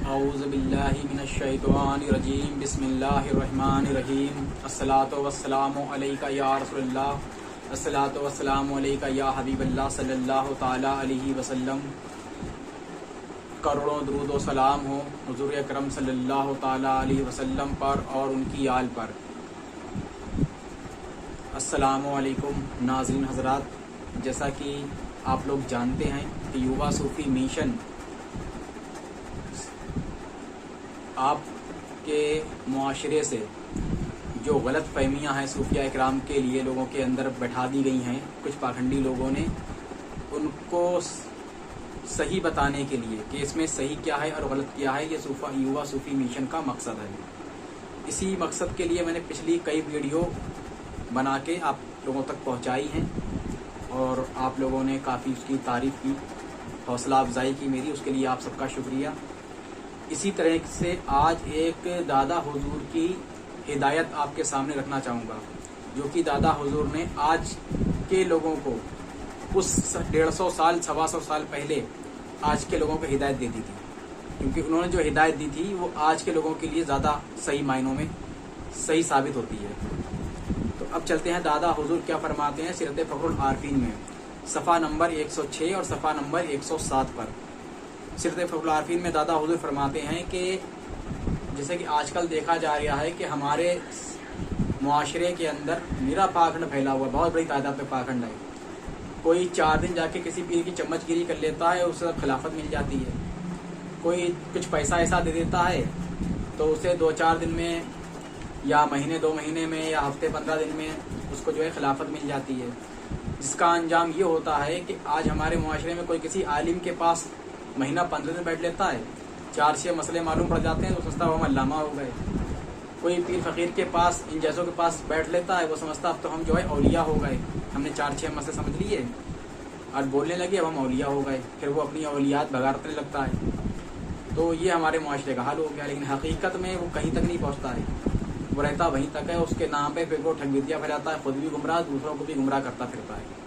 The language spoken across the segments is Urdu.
اعوذ باللہ من الشیطان الرجیم بسم اللہ الرحمن الرحیم الصلاۃ والسلام علیکہ یا رسول اللہ الصلاۃ والسلام علیکہ یا حبیب اللہ صلی اللہ تعالی علیہ وسلم۔ کروڑوں درود و سلام ہو حضور اکرم صلی اللہ تعالی علیہ وسلم پر اور ان کی آل پر۔ السلام علیکم ناظرین حضرات، جیسا کہ آپ لوگ جانتے ہیں کہ یووا صوفی مشن آپ کے معاشرے سے جو غلط فہمیاں ہیں صوفیاء اکرام کے لیے لوگوں کے اندر بٹھا دی گئی ہیں کچھ پاکھنڈی لوگوں نے، ان کو صحیح بتانے کے لیے کہ اس میں صحیح کیا ہے اور غلط کیا ہے، یہ یووا صوفی مشن کا مقصد ہے۔ اسی مقصد کے لیے میں نے پچھلی کئی ویڈیو بنا کے آپ لوگوں تک پہنچائی ہیں اور آپ لوگوں نے کافی اس کی تعریف کی، حوصلہ افزائی کی میری، اس کے لیے آپ سب کا شکریہ۔ اسی طرح سے آج ایک دادا حضور کی ہدایت آپ کے سامنے رکھنا چاہوں گا، جو کہ دادا حضور نے آج کے لوگوں کو اس 150 سال 125 سال پہلے آج کے لوگوں کو ہدایت دے دی تھی، کیونکہ انہوں نے جو ہدایت دی تھی وہ آج کے لوگوں کے لیے زیادہ صحیح معنوں میں صحیح ثابت ہوتی ہے۔ تو اب چلتے ہیں دادا حضور کیا فرماتے ہیں سیرت فخر العارفین میں، صفحہ نمبر 106 اور صفحہ نمبر 107 پر۔ سیرت فخر العارفین میں دادا حضور فرماتے ہیں کہ جیسے کہ آج کل دیکھا جا رہا ہے کہ ہمارے معاشرے کے اندر میرا پاکھنڈ پھیلا ہوا، بہت بڑی تعداد میں پاکھنڈ ہے۔ کوئی 4 دن جا کے کسی پیر کی چمچ گیری کر لیتا ہے، اسے خلافت مل جاتی ہے۔ کوئی کچھ پیسہ ایسا دے دیتا ہے تو اسے 2-4 دن میں یا مہینے 2 مہینے میں یا ہفتے 15 دن میں اس کو جو ہے خلافت مل جاتی ہے، جس کا انجام یہ ہوتا ہے کہ آج ہمارے معاشرے میں کوئی کسی عالم کے پاس مہینہ 15 دن بیٹھ لیتا ہے، 4-6 مسئلے معلوم پڑ جاتے ہیں تو سمجھتا ہے ہم علامہ ہو گئے۔ کوئی پیر فقیر کے پاس ان جیسوں کے پاس بیٹھ لیتا ہے، وہ سمجھتا اب تو ہم جو ہے اولیاء ہو گئے، ہم نے 4-6 مسئلے سمجھ لیے اور بولنے لگے اب ہم اولیاء ہو گئے، پھر وہ اپنی اولیات بگاڑنے لگتا ہے۔ تو یہ ہمارے معاشرے کا حال ہو گیا، لیکن حقیقت میں وہ کہیں تک نہیں پہنچتا ہے، وہ رہتا وہیں تک ہے، اس کے نام پہ پھر وہ ٹھگویدیاں پھیلاتا ہے، خود بھی گمراہ دوسروں کو بھی گمراہ کرتا پھرتا ہے۔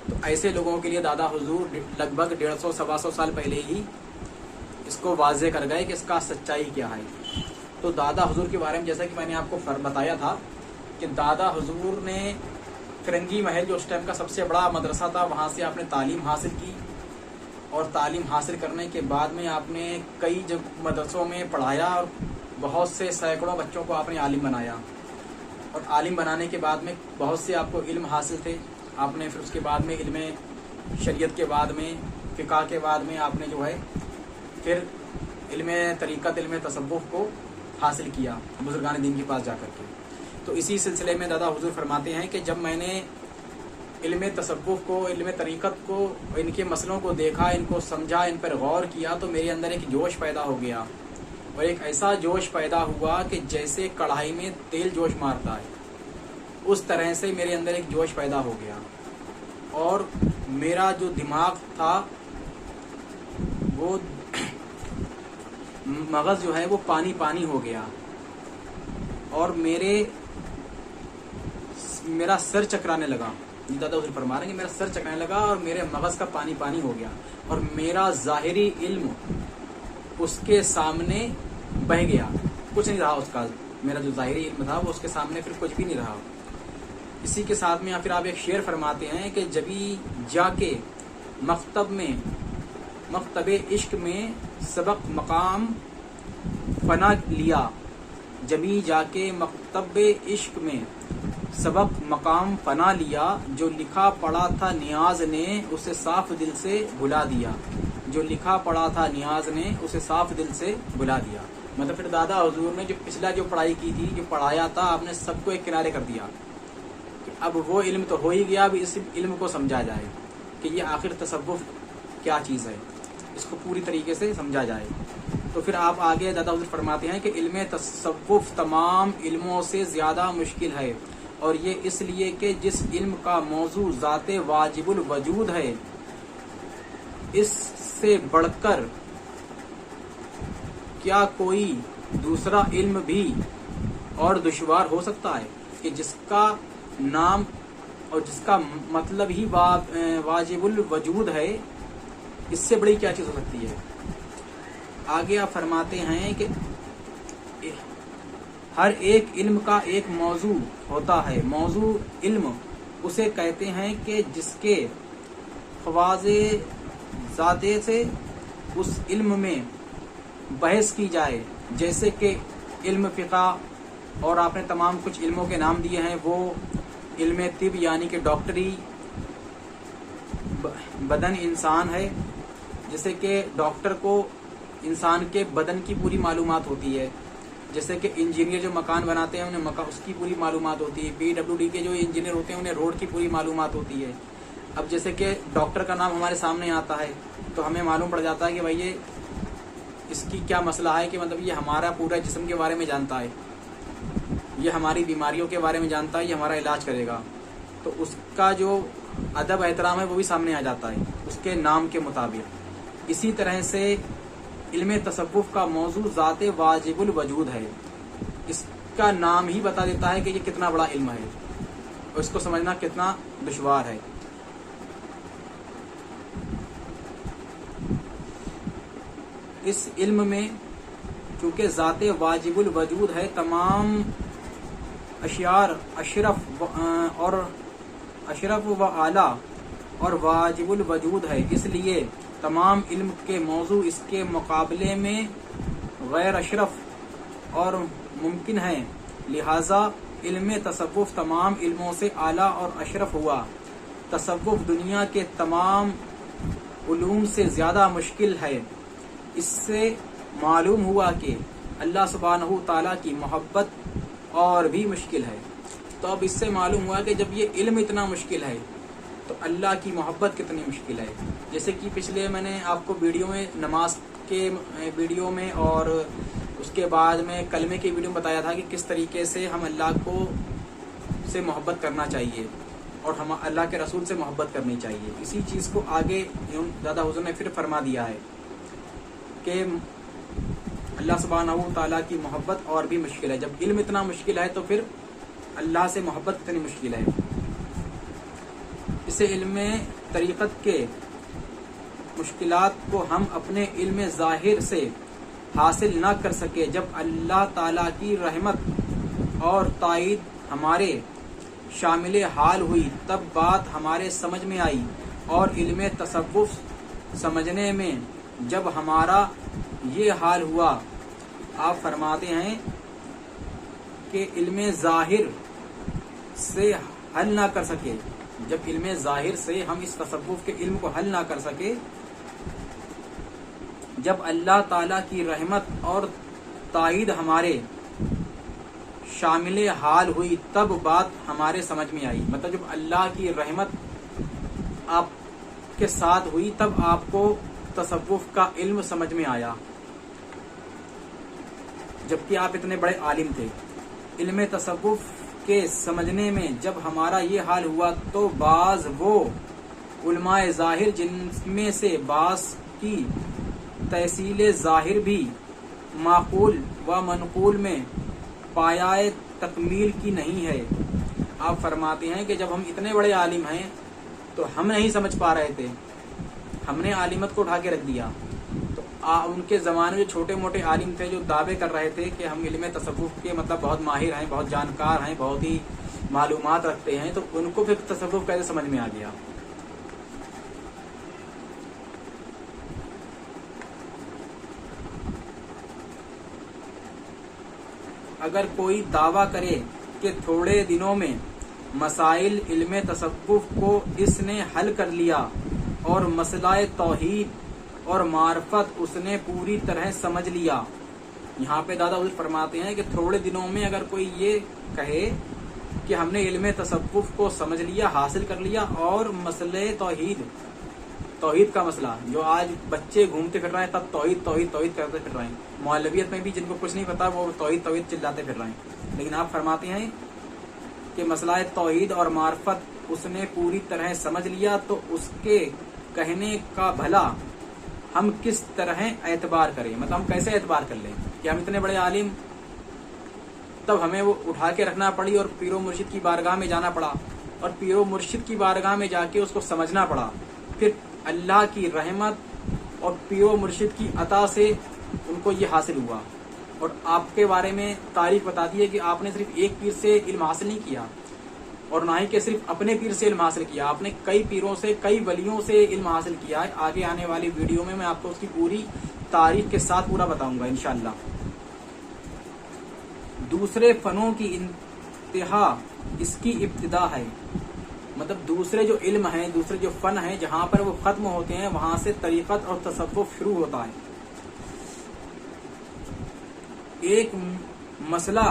تو ایسے لوگوں کے لیے دادا حضور لگ بھگ 150-125 سال پہلے ہی اس کو واضح کر گئے کہ اس کا سچائی کیا ہے۔ تو دادا حضور کے بارے میں جیسا کہ میں نے آپ کو بتایا تھا کہ دادا حضور نے فرنگی محل جو اس ٹائم کا سب سے بڑا مدرسہ تھا، وہاں سے آپ نے تعلیم حاصل کی، اور تعلیم حاصل کرنے کے بعد میں آپ نے کئی مدرسوں میں پڑھایا اور بہت سے سینکڑوں بچوں کو آپ نے عالم بنایا، اور عالم بنانے کے بعد میں بہت سے آپ کو علم حاصل تھے۔ آپ نے پھر اس کے بعد میں علم شریعت کے بعد میں فقہ کے بعد میں آپ نے جو ہے پھر علم طریقت علم تصوف کو حاصل کیا بزرگان دین کے پاس جا کر کے۔ تو اسی سلسلے میں دادا حضور فرماتے ہیں کہ جب میں نے علم تصوف کو علم طریقت کو ان کے مسئلوں کو دیکھا، ان کو سمجھا، ان پر غور کیا، تو میرے اندر ایک جوش پیدا ہو گیا، اور ایک ایسا جوش پیدا ہوا کہ جیسے کڑھائی میں تیل جوش مارتا ہے، اس طرح سے میرے اندر ایک جوش پیدا ہو گیا، اور میرا جو دماغ تھا وہ مغز جو ہے وہ پانی پانی ہو گیا، اور میرا سر چکرانے لگا۔ دادا حضور فرما رہے ہیں کہ میرا سر چکرانے لگا اور میرے مغز کا پانی پانی ہو گیا، اور میرا ظاہری علم اس کے سامنے بہ گیا، کچھ نہیں رہا اس کا، میرا جو ظاہری علم تھا وہ اس کے سامنے پھر کچھ بھی نہیں رہا۔ اسی کے ساتھ میں پھر آپ ایک شعر فرماتے ہیں کہ جبھی جا کے مکتب عشق میں سبق مقام فنا لیا، جبھی جا کے مکتب عشق میں سبق مقام فنا لیا، جو لکھا پڑا تھا نیاز نے اسے صاف دل سے بھلا دیا، جو لکھا پڑا تھا نیاز نے اسے صاف دل سے بھلا دیا۔ مطلب پھر دادا حضور نے جو پچھلا جو پڑھائی کی تھی، جو پڑھایا تھا، آپ نے سب کو ایک کنارے کر دیا کہ اب وہ علم تو ہو ہی گیا، اب اس علم کو سمجھا جائے کہ یہ آخر تصوف کیا چیز ہے، اس کو پوری طریقے سے سمجھا جائے۔ تو پھر آپ آگے دادا حضور فرماتے ہیں کہ علم تصوف تمام علموں سے زیادہ مشکل ہے، اور یہ اس لیے کہ جس علم کا موضوع ذات واجب الوجود ہے، اس سے بڑھ کر کیا کوئی دوسرا علم بھی اور دشوار ہو سکتا ہے، کہ جس کا نام اور جس کا مطلب ہی واجب الوجود ہے، اس سے بڑی کیا چیز ہو سکتی ہے۔ آگے آپ فرماتے ہیں کہ ہر ایک علم کا ایک موضوع ہوتا ہے. موضوع علم اسے کہتے ہیں کہ جس کے خواص ذاتے سے اس علم میں بحث کی جائے، جیسے کہ علم فقہ، اور آپ نے تمام کچھ علموں کے نام دیے ہیں. وہ علم طب یعنی کہ ڈاکٹری، بدن انسان ہے، جیسے کہ ڈاکٹر کو انسان کے بدن کی پوری معلومات ہوتی ہے. جیسے کہ انجینئر جو مکان بناتے ہیں انہیں اس کی پوری معلومات ہوتی ہے. PWD کے جو انجینئر ہوتے ہیں انہیں روڈ کی پوری معلومات ہوتی ہے. اب جیسے کہ ڈاکٹر کا نام ہمارے سامنے آتا ہے تو ہمیں معلوم پڑ جاتا ہے کہ بھائی یہ اس کی کیا مسئلہ ہے، کہ مطلب یہ ہمارا پورا جسم کے بارے میں جانتا ہے، یہ ہماری بیماریوں کے بارے میں جانتا ہے، یہ ہمارا علاج کرے گا. تو اس کا جو ادب احترام ہے وہ بھی سامنے آ جاتا ہے اس کے نام کے مطابق. اسی طرح سے علم تصوف کا موضوع ذات واجب الوجود ہے. اس کا نام ہی بتا دیتا ہے کہ یہ کتنا بڑا علم ہے اور اس کو سمجھنا کتنا دشوار ہے. اس علم میں چونکہ ذات واجب الوجود ہے، تمام اشیار اشرف و اعلیٰ اور واجب الوجود ہے، اس لیے تمام علم کے موضوع اس کے مقابلے میں غیر اشرف اور ممکن ہیں. لہذا علم تصوف تمام علموں سے اعلیٰ اور اشرف ہوا. تصوف دنیا کے تمام علوم سے زیادہ مشکل ہے. اس سے معلوم ہوا کہ اللہ سبحانہ تعالیٰ کی محبت اور بھی مشکل ہے. تو اب اس سے معلوم ہوا کہ جب یہ علم اتنا مشکل ہے تو اللہ کی محبت کتنی مشکل ہے. جیسے کہ پچھلے میں نے آپ کو ویڈیو میں نماز کے ویڈیو میں اور اس کے بعد میں کلمے کی ویڈیو میں بتایا تھا کہ کس طریقے سے ہم اللہ سے محبت کرنا چاہیے اور ہم اللہ کے رسول سے محبت کرنی چاہیے. اسی چیز کو آگے دادا حضور نے پھر فرما دیا ہے کہ اللہ سبحانہ تعالیٰ کی محبت اور بھی مشکل ہے. جب علم اتنا مشکل ہے تو پھر اللہ سے محبت اتنی مشکل ہے. اسے علم طریقت کے مشکلات کو ہم اپنے علم ظاہر سے حاصل نہ کر سکے. جب اللہ تعالیٰ کی رحمت اور تائید ہمارے شامل حال ہوئی تب بات ہمارے سمجھ میں آئی، اور علم تصوف سمجھنے میں جب ہمارا یہ حال ہوا، آپ فرماتے ہیں کہ علم ظاہر سے حل نہ کر سکے. جب علم ظاہر سے ہم اس تصوف کے علم کو حل نہ کر سکے، جب اللہ تعالیٰ کی رحمت اور تائید ہمارے شامل حال ہوئی تب بات ہمارے سمجھ میں آئی. مطلب جب اللہ کی رحمت آپ کے ساتھ ہوئی تب آپ کو تصوف کا علم سمجھ میں آیا، جبکہ آپ اتنے بڑے عالم تھے. علم تصوف کے سمجھنے میں جب ہمارا یہ حال ہوا تو بعض وہ علماء ظاہر جن میں سے بعض کی تحصیل ظاہر بھی معقول و منقول میں پایۂ تکمیل کی نہیں ہے. آپ فرماتے ہیں کہ جب ہم اتنے بڑے عالم ہیں تو ہم نہیں سمجھ پا رہے تھے، ہم نے عالمیت کو اٹھا کے رکھ دیا. تو ان کے زمانے میں جو چھوٹے موٹے عالم تھے جو دعوے کر رہے تھے کہ ہم علم تصوف کے مطلب بہت ماہر ہیں، بہت جانکار ہیں، بہت ہی معلومات رکھتے ہیں، تو ان کو پھر تصوف کیسے سمجھ میں آ گیا؟ اگر کوئی دعویٰ کرے کہ تھوڑے دنوں میں مسائل علم تصوف کو اس نے حل کر لیا اور مسئلہ توحید اور معرفت اس نے پوری طرح سمجھ لیا. یہاں پہ دادا حضور فرماتے ہیں کہ تھوڑے دنوں میں اگر کوئی یہ کہے کہ ہم نے علم تصوف کو سمجھ لیا، حاصل کر لیا، اور مسئلہ توحید کا مسئلہ جو آج بچے گھومتے پھر رہے ہیں تب توحید کرتے پھر رہے ہیں، مولویت میں بھی جن کو کچھ نہیں پتا وہ توحید چلاتے پھر رہے ہیں. لیکن آپ فرماتے ہیں کہ مسئلہ توحید اور معرفت اس نے پوری طرح سمجھ لیا، تو اس کے کہنے کا بھلا ہم کس طرح اعتبار کریں؟ مطلب ہم کیسے اعتبار کر لیں کہ ہم اتنے بڑے عالم، تب ہمیں وہ اٹھا کے رکھنا پڑی اور پیر و مرشد کی بارگاہ میں جانا پڑا، اور پیر و مرشد کی بارگاہ میں جا کے اس کو سمجھنا پڑا. پھر اللہ کی رحمت اور پیر و مرشد کی عطا سے ان کو یہ حاصل ہوا، اور آپ کے بارے میں تاریخ بتاتی ہے کہ آپ نے صرف ایک پیر سے علم حاصل نہیں کیا، اور نہ ہی کہ صرف اپنے پیر سے علم حاصل کیا، آپ نے کئی پیروں سے، کئی ولیوں سے علم حاصل کیا ہے۔ آگے آنے والی ویڈیو میں آپ کو اس کی پوری تاریخ کے ساتھ پورا بتاؤں گا انشاءاللہ۔ دوسرے فنوں کی انتہا اس کی ابتدا ہے، مطلب دوسرے جو علم ہیں، دوسرے جو فن ہیں، جہاں پر وہ ختم ہوتے ہیں وہاں سے طریقت اور تصوف شروع ہوتا ہے۔ ایک مسئلہ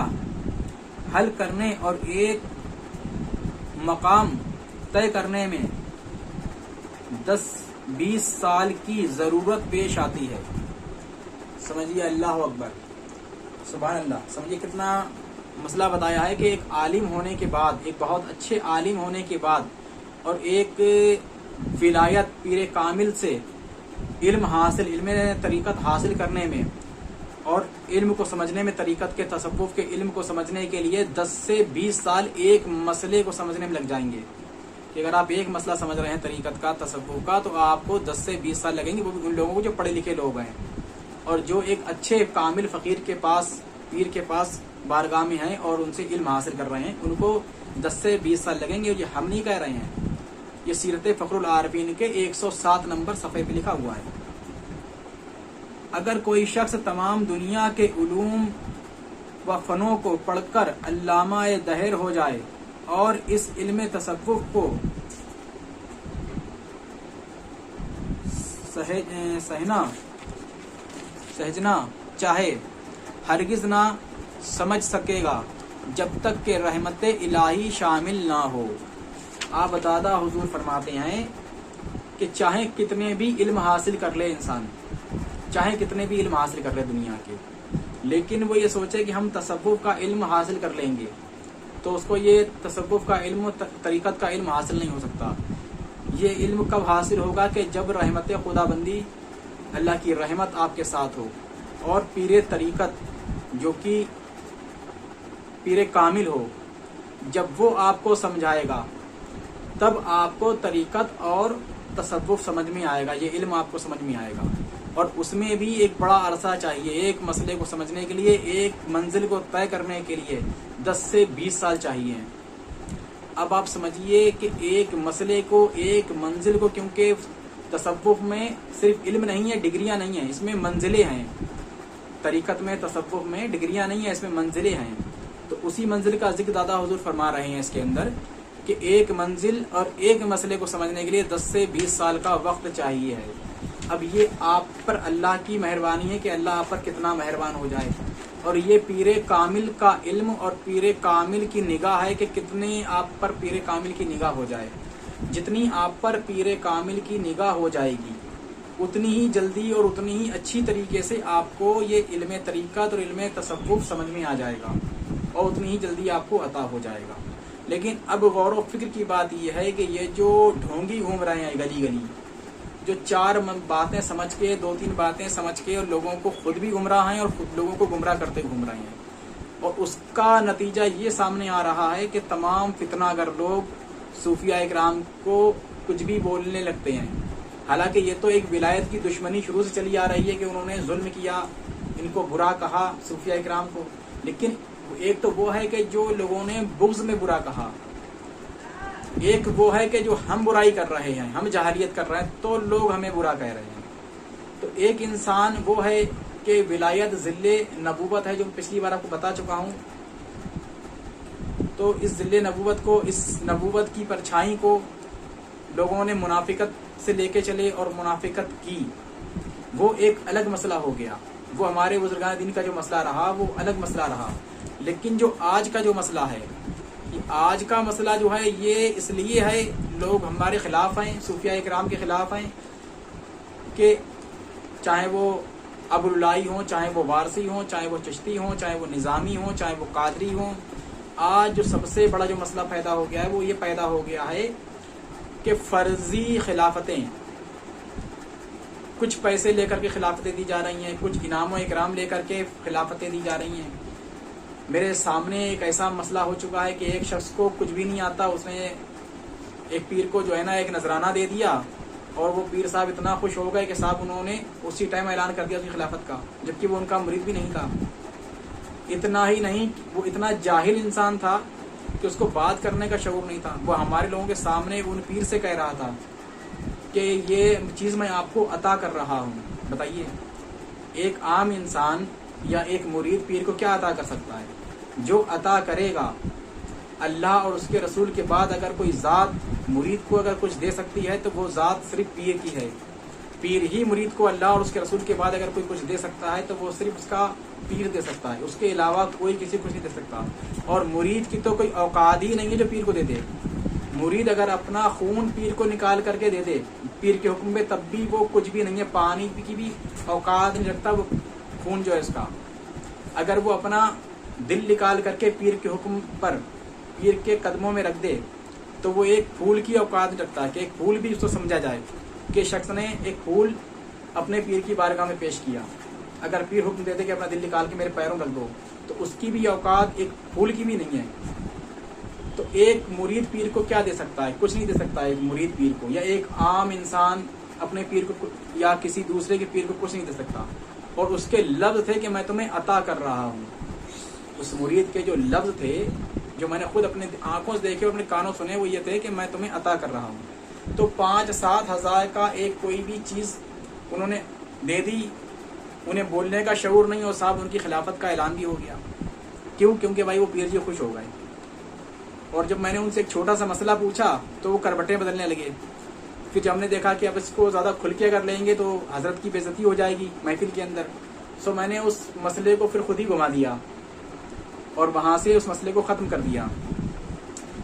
حل کرنے اور ایک مقام طے کرنے میں 10-20 سال کی ضرورت پیش آتی ہے۔ سمجھیے، اللہ اکبر، سبحان اللہ۔ سمجھیے کتنا مسئلہ بتایا ہے کہ ایک عالم ہونے کے بعد، ایک بہت اچھے عالم ہونے کے بعد، اور ایک ولایت پیر کامل سے علم حاصل، علم طریقت حاصل کرنے میں اور علم کو سمجھنے میں، طریقت کے تصوف کے علم کو سمجھنے کے لیے 10 سے 20 سال ایک مسئلے کو سمجھنے میں لگ جائیں گے۔ کہ اگر آپ ایک مسئلہ سمجھ رہے ہیں طریقت کا، تصوف کا، تو آپ کو 10 سے 20 سال لگیں گے، وہ بھی ان لوگوں کو جو پڑھے لکھے لوگ ہیں اور جو ایک اچھے کامل فقیر کے پاس، پیر کے پاس بارگاہ میں ہیں اور ان سے علم حاصل کر رہے ہیں، ان کو 10 سے 20 سال لگیں گے۔ اور یہ ہم نہیں کہہ رہے ہیں، یہ سیرت فخر العارفین کے 107 نمبر صفحے پہ لکھا ہوا ہے۔ اگر کوئی شخص تمام دنیا کے علوم و فنوں کو پڑھ کر علامہ دہر ہو جائے اور اس علم تصوف کو سہجنا چاہے، ہرگز نہ سمجھ سکے گا جب تک کہ رحمت الہی شامل نہ ہو۔ آپ بتادا حضور فرماتے ہیں کہ چاہے کتنے بھی علم حاصل کر لے انسان، چاہے کتنے بھی علم حاصل کر لے دنیا کے، لیکن وہ یہ سوچے کہ ہم تصوف کا علم حاصل کر لیں گے، تو اس کو یہ تصوف کا علم، طریقت کا علم حاصل نہیں ہو سکتا۔ یہ علم کب حاصل ہوگا؟ کہ جب رحمت خدا بندی، اللہ کی رحمت آپ کے ساتھ ہو، اور پیر طریقت جو کہ پیر کامل ہو، جب وہ آپ کو سمجھائے گا تب آپ کو طریقت اور تصوف سمجھ میں آئے گا، یہ علم آپ کو سمجھ میں آئے گا۔ اور اس میں بھی ایک بڑا عرصہ چاہیے، ایک مسئلے کو سمجھنے کے لیے، ایک منزل کو طے کرنے کے لیے 10 سے 20 سال چاہیے۔ اب آپ سمجھیے کہ ایک مسئلے کو، ایک منزل کو، کیونکہ تصوف میں صرف علم نہیں ہے، ڈگریاں نہیں ہیں، اس میں منزلیں ہیں۔ طریقت میں، تصوف میں ڈگریاں نہیں ہیں، اس میں منزلیں ہیں۔ تو اسی منزل کا ذکر دادا حضور فرما رہے ہیں اس کے اندر کہ ایک منزل اور ایک مسئلے کو سمجھنے کے لیے 10 سے 20 سال کا وقت چاہیے ہے۔ اب یہ آپ پر اللہ کی مہربانی ہے کہ اللہ آپ پر کتنا مہربان ہو جائے، اور یہ پیر کامل کا علم اور پیر کامل کی نگاہ ہے کہ کتنے آپ پر پیر کامل کی نگاہ ہو جائے۔ جتنی آپ پر پیر کامل کی نگاہ ہو جائے گی، اتنی ہی جلدی اور اتنی ہی اچھی طریقے سے آپ کو یہ علم طریقت اور علم تصوف سمجھ میں آ جائے گا، اور اتنی ہی جلدی آپ کو عطا ہو جائے گا۔ لیکن اب غور و فکر کی بات یہ ہے کہ یہ جو ڈھونگی گھوم رہے ہیں گلی گلی، جو 4 باتیں سمجھ کے، 2-3 باتیں سمجھ کے، اور لوگوں کو خود بھی گمراہ ہیں اور خود لوگوں کو گمراہ کرتے گھوم رہے ہیں، اور اس کا نتیجہ یہ سامنے آ رہا ہے کہ تمام فتنہ گر لوگ صوفیاء اکرام کو کچھ بھی بولنے لگتے ہیں۔ حالانکہ یہ تو ایک ولایت کی دشمنی شروع سے چلی آ رہی ہے کہ انہوں نے ظلم کیا، ان کو برا کہا صوفیاء اکرام کو، لیکن ایک تو وہ ہے کہ جو لوگوں نے بغض میں برا کہا، ایک وہ ہے کہ جو ہم برائی کر رہے ہیں، ہم جاہلیت کر رہے ہیں تو لوگ ہمیں برا کہہ رہے ہیں۔ تو ایک انسان وہ ہے کہ ولایت ذل نبوت ہے، جو پچھلی بار آپ کو بتا چکا ہوں۔ تو اس ذل نبوت کو، اس نبوت کی پرچھائی کو لوگوں نے منافقت سے لے کے چلے اور منافقت کی، وہ ایک الگ مسئلہ ہو گیا۔ وہ ہمارے بزرگان دین کا جو مسئلہ رہا وہ الگ مسئلہ رہا، لیکن جو آج کا جو مسئلہ ہے، آج کا مسئلہ جو ہے یہ اس لیے ہے، لوگ ہمارے خلاف ہیں، صوفیاء اکرام کے خلاف ہیں، کہ چاہے وہ ابواللائی ہوں، چاہے وہ وارثی ہوں، چاہے وہ چشتی ہوں، چاہے وہ نظامی ہوں، چاہے وہ قادری ہوں۔ آج جو سب سے بڑا جو مسئلہ پیدا ہو گیا ہے وہ یہ پیدا ہو گیا ہے کہ فرضی خلافتیں، کچھ پیسے لے کر کے خلافتیں دی جا رہی ہیں، کچھ انعام و اکرام لے کر کے خلافتیں دی جا رہی ہیں۔ میرے سامنے ایک ایسا مسئلہ ہو چکا ہے کہ ایک شخص کو کچھ بھی نہیں آتا، اس نے ایک پیر کو جو ہے نا ایک نذرانہ دے دیا، اور وہ پیر صاحب اتنا خوش ہو گئے کہ صاحب انہوں نے اسی ٹائم اعلان کر دیا اس کی خلافت کا، جبکہ وہ ان کا مرید بھی نہیں تھا۔ اتنا ہی نہیں، وہ اتنا جاہل انسان تھا کہ اس کو بات کرنے کا شعور نہیں تھا۔ وہ ہمارے لوگوں کے سامنے ان پیر سے کہہ رہا تھا کہ یہ چیز میں آپ کو عطا کر رہا ہوں۔ بتائیے ایک عام انسان یا ایک مرید پیر کو کیا عطا کر سکتا ہے؟ جو عطا کرے گا اللہ اور اس کے رسول کے بعد اگر کوئی ذات مرید کو اگر کچھ دے سکتی ہے تو وہ ذات صرف پیر کی ہے۔ پیر ہی مرید کو اللہ اور اس کے رسول کے بعد اگر کوئی کچھ دے سکتا ہے تو وہ صرف اس کا پیر دے سکتا ہے، اس کے علاوہ کوئی کسی کو نہیں دے سکتا۔ اور مرید کی تو کوئی اوقات ہی نہیں ہے جو پیر کو دے دے۔ مرید اگر اپنا خون پیر کو نکال کر کے دے دے پیر کے حکم میں، تب بھی وہ کچھ بھی نہیں ہے، پانی کی بھی اوقات نہیں رکھتا وہ خون جو ہے اس کا۔ اگر وہ اپنا دل نکال کر کے پیر کے حکم پر پیر کے قدموں میں رکھ دے تو وہ ایک پھول کی اوقات نہیں رکھتا کہ ایک پھول بھی اس کو سمجھا جائے کہ شخص نے ایک پھول اپنے پیر کی بارگاہ میں پیش کیا۔ اگر پیر حکم دیتے کہ اپنا دل نکال کے میرے پیروں رکھ دو تو اس کی بھی اوقات ایک پھول کی بھی نہیں ہے۔ تو ایک مرید پیر کو کیا دے سکتا ہے؟ کچھ نہیں دے سکتا ایک مرید پیر کو، یا ایک عام انسان اپنے پیر کو یا کسی دوسرے کے پیر کو کچھ نہیں دے سکتا۔ اور اس کے لفظ تھے کہ میں تمہیں عطا کر رہا ہوں۔ اس مرید کے جو لفظ تھے جو میں نے خود اپنے آنکھوں سے دیکھے اور اپنے کانوں سنے وہ یہ تھے کہ میں تمہیں عطا کر رہا ہوں۔ تو 5-7 ہزار کا ایک کوئی بھی چیز انہوں نے دے دی، انہیں بولنے کا شعور نہیں، اور صاحب ان کی خلافت کا اعلان بھی ہو گیا۔ کیوں؟ کیونکہ بھائی وہ پیر جی خوش ہو گئے۔ اور جب میں نے ان سے ایک چھوٹا سا مسئلہ پوچھا تو وہ کربٹیں بدلنے لگے۔ پھر جب ہم نے دیکھا کہ اب اس کو زیادہ کھل کے اگر لیں گے تو حضرت کی بے عزتی ہو جائے گی محفل کے اندر، سو میں نے اس مسئلے کو پھر خود ہی گھما دیا اور وہاں سے اس مسئلے کو ختم کر دیا۔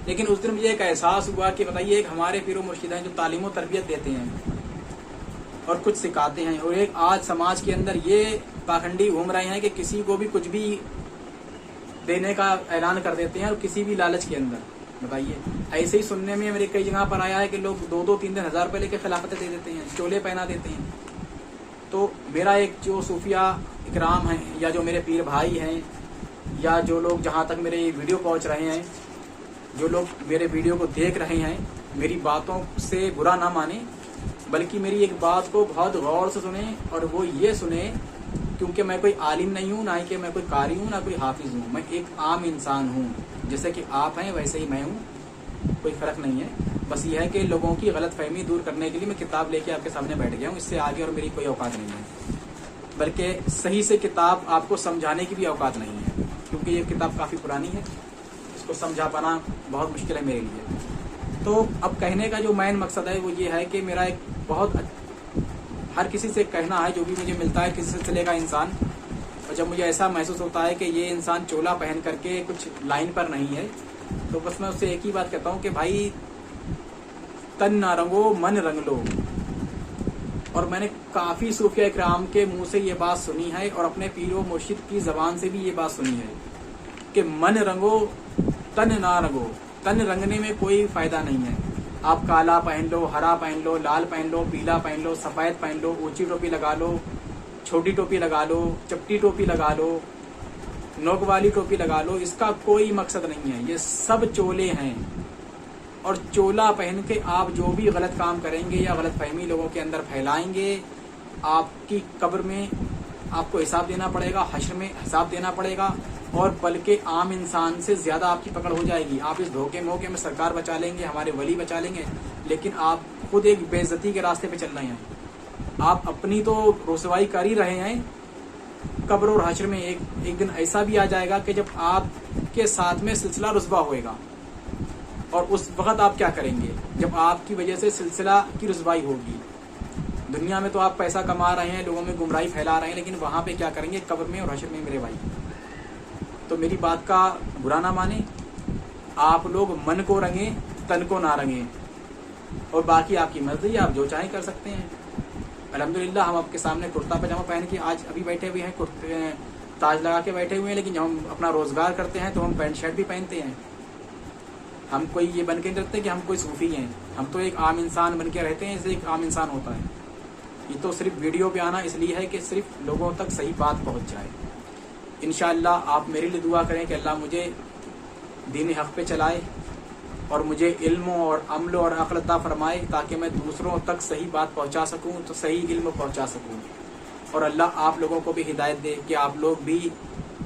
لیکن اس دن مجھے ایک احساس ہوا کہ بتائیے ایک ہمارے پیر و مرشد ہیں جو تعلیم و تربیت دیتے ہیں اور کچھ سکھاتے ہیں، اور ایک آج سماج کے اندر یہ پاکھنڈی گھوم رہے ہیں کہ کسی کو بھی کچھ بھی دینے کا اعلان کر دیتے ہیں اور کسی بھی لالچ کے اندر۔ بتائیے ایسے ہی سننے میں میرے کئی جگہ پر آیا ہے کہ لوگ 2-3 ہزار روپے لے کے خلافتیں دے دیتے ہیں، چولے پہنا دیتے ہیں۔ تو میرا ایک جو صوفیہ اکرام ہیں یا جو میرے پیر بھائی ہیں یا جو لوگ جہاں تک میرے ویڈیو پہنچ رہے ہیں، جو لوگ میرے ویڈیو کو دیکھ رہے ہیں، میری باتوں سے برا نہ مانیں بلکہ میری ایک بات کو بہت غور سے سنیں، اور وہ یہ سنیں کیونکہ میں کوئی عالم نہیں ہوں، نہ ہی کہ میں کوئی قاری ہوں، نہ کوئی حافظ ہوں، میں ایک عام انسان ہوں، جیسے کہ آپ ہیں ویسے ہی میں ہوں، کوئی فرق نہیں ہے۔ بس یہ ہے کہ لوگوں کی غلط فہمی دور کرنے کے لیے میں کتاب لے کے آپ کے سامنے بیٹھ گیا ہوں، اس سے آگے اور میری کوئی اوقات نہیں ہے، بلکہ صحیح سے کتاب آپ کو سمجھانے کی بھی اوقات نہیں ہے، کیونکہ یہ کتاب کافی پرانی ہے، اس کو سمجھا پانا بہت مشکل ہے میرے لیے۔ تو اب کہنے کا جو مین مقصد ہے وہ یہ ہے کہ میرا ایک بہت ہر کسی سے کہنا ہے جو بھی مجھے ملتا ہے کسی سلسلے کا انسان، اور جب مجھے ایسا محسوس ہوتا ہے کہ یہ انسان چولا پہن کر کے کچھ لائن پر نہیں ہے تو بس میں اس سے ایک ہی بات کہتا ہوں کہ بھائی تن نہ رنگو من رنگ لو۔ اور میں نے کافی صوفیہ اکرام کے منہ سے یہ بات سنی ہے اور اپنے پیر و مرشد کی زبان سے بھی یہ بات سنی ہے کہ من رنگو تن نہ رنگو۔ تن رنگنے میں کوئی فائدہ نہیں ہے، آپ کالا پہن لو، ہرا پہن لو، لال پہن لو، پیلا پہن لو، سفید پہن لو، اونچی ٹوپی لگا لو، چھوٹی ٹوپی لگا لو، چپٹی ٹوپی لگا لو، نوک والی ٹوپی لگا لو، اس کا کوئی مقصد نہیں ہے، یہ سب چولے ہیں۔ اور چولا پہن کے آپ جو بھی غلط کام کریں گے یا غلط فہمی لوگوں کے اندر پھیلائیں گے، آپ کی قبر میں آپ کو حساب دینا پڑے گا، حشر میں حساب دینا پڑے گا، اور بلکہ عام انسان سے زیادہ آپ کی پکڑ ہو جائے گی۔ آپ اس دھوکے موقع میں سرکار بچا لیں گے، ہمارے ولی بچا لیں گے، لیکن آپ خود ایک بے عزتی کے راستے پہ چل رہے ہیں۔ آپ اپنی تو رسوائی کر ہی رہے ہیں، قبر اور حشر میں ایک دن ایسا بھی آ جائے گا کہ جب آپ کے ساتھ میں سلسلہ رسوا ہوئے گا، اور اس وقت آپ کیا کریں گے جب آپ کی وجہ سے سلسلہ کی رسوائی ہوگی؟ دنیا میں تو آپ پیسہ کما رہے ہیں، لوگوں میں گمراہی پھیلا رہے ہیں، لیکن وہاں پہ کیا کریں گے قبر میں اور حشر میں میرے بھائی؟ تو میری بات کا برا نہ مانیں، آپ لوگ من کو رنگیں تن کو نہ رنگیں، اور باقی آپ کی مرضی ہے، آپ جو چاہیں کر سکتے ہیں۔ الحمدللہ ہم آپ کے سامنے کرتا پاجامہ پہن کے آج ابھی بیٹھے ہوئے ہیں، تاج لگا کے بیٹھے ہوئے ہیں، لیکن جب ہم اپنا روزگار کرتے ہیں تو ہم پینٹ شرٹ بھی پہنتے ہیں۔ ہم کوئی یہ بن کے نہیں رہتے کہ ہم کوئی صوفی ہیں، ہم تو ایک عام انسان بن کے رہتے ہیں، اسے ایک عام انسان ہوتا ہے۔ یہ تو صرف ویڈیو پہ آنا اس لیے ہے کہ صرف لوگوں تک صحیح بات پہنچ جائے۔ انشاءاللہ آپ میرے لیے دعا کریں کہ اللہ مجھے دین حق پہ چلائے اور مجھے علم اور عمل اور عقل عطا فرمائے تاکہ میں دوسروں تک صحیح بات پہنچا سکوں، تو صحیح علم پہنچا سکوں، اور اللہ آپ لوگوں کو بھی ہدایت دے کہ آپ لوگ بھی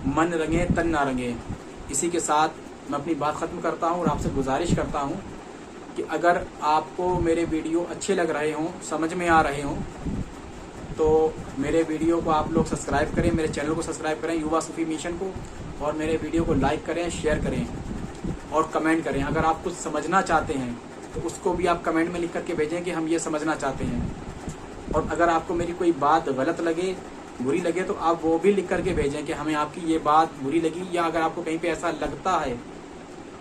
من رنگیں تن نہ رنگیں۔ اسی کے ساتھ میں اپنی بات ختم کرتا ہوں اور آپ سے گزارش کرتا ہوں کہ اگر آپ کو میرے ویڈیو اچھے لگ رہے ہوں، سمجھ میں آ رہے ہوں، تو میرے ویڈیو کو آپ لوگ سبسکرائب کریں، میرے چینل کو سبسکرائب کریں یووا صوفی مشن کو، اور میرے ویڈیو کو لائک کریں، شیئر کریں اور کمنٹ کریں۔ اگر آپ کچھ سمجھنا چاہتے ہیں تو اس کو بھی آپ کمنٹ میں لکھ کر کے بھیجیں کہ ہم یہ سمجھنا چاہتے ہیں، اور اگر آپ کو میری کوئی بات غلط لگے، بری لگے، تو آپ وہ بھی لکھ کر کے بھیجیں کہ ہمیں آپ کی یہ بات بری لگی، یا اگر آپ کو کہیں پہ ایسا لگتا ہے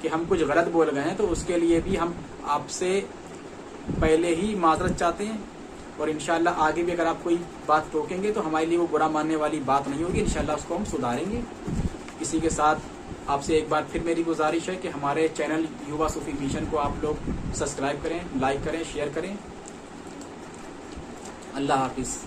کہ ہم کچھ غلط بول گئے ہیں تو اس کے لیے بھی ہم آپ سے پہلے ہی معذرت چاہتے ہیں، اور انشاءاللہ آگے بھی اگر آپ کوئی بات ٹوکیں گے تو ہمارے لیے وہ برا ماننے والی بات نہیں ہوگی، انشاءاللہ اس کو ہم سدھاریں گے۔ اسی کے ساتھ آپ سے ایک بار پھر میری گزارش ہے کہ ہمارے چینل یووا صوفی مشن کو آپ لوگ سبسکرائب کریں، لائک کریں، شیئر کریں۔ اللہ حافظ۔